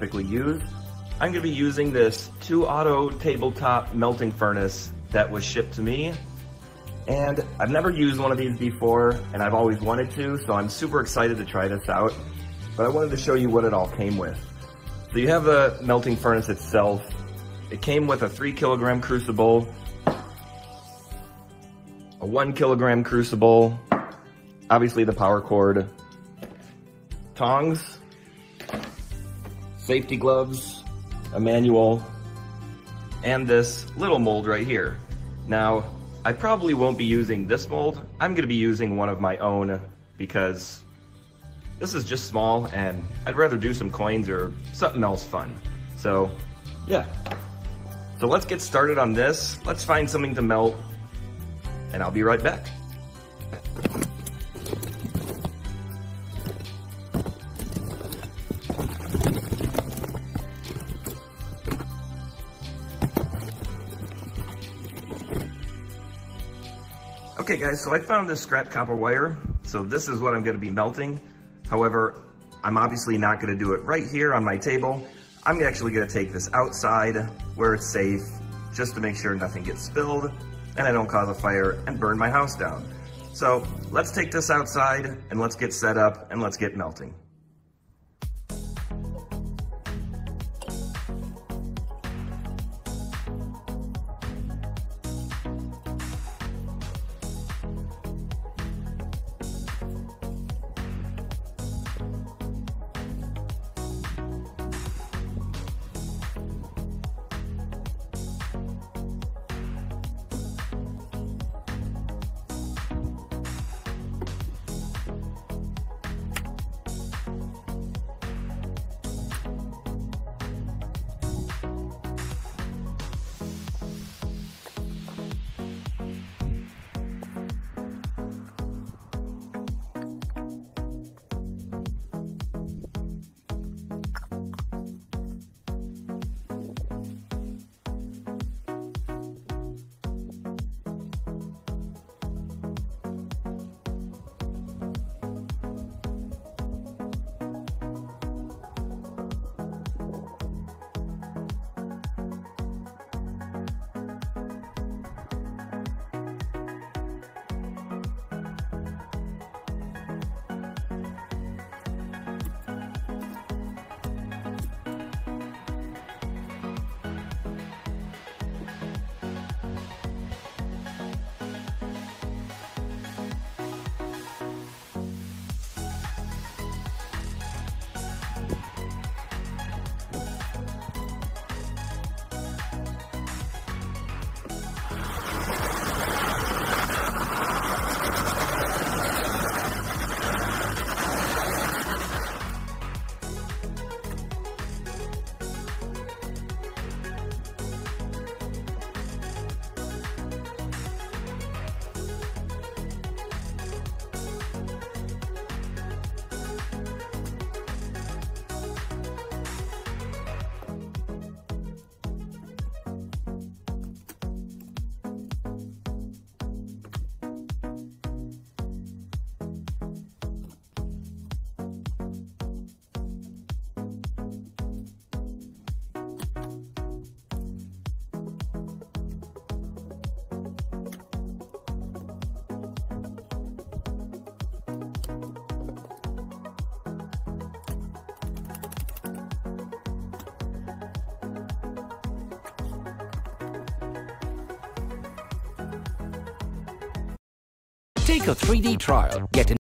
typically use. I'm going to be using this 2-auto tabletop melting furnace that was shipped to me. And I've never used one of these before, and I've always wanted to, so I'm super excited to try this out. But I wanted to show you what it all came with. So you have the melting furnace itself. It came with a 3-kilogram crucible, a 1-kilogram crucible, obviously the power cord, tongs, safety gloves, a manual, and this little mold right here. Now, I probably won't be using this mold. I'm going to be using one of my own because this is just small and I'd rather do some coins or something else fun. So, yeah. So let's get started on this. Let's find something to melt and I'll be right back. Okay guys, so I found this scrap copper wire. So this is what I'm going to be melting. However, I'm obviously not going to do it right here on my table. I'm actually going to take this outside where it's safe, just to make sure nothing gets spilled and I don't cause a fire and burn my house down. So let's take this outside and let's get set up and let's get melting. Take a 3D trial. Get an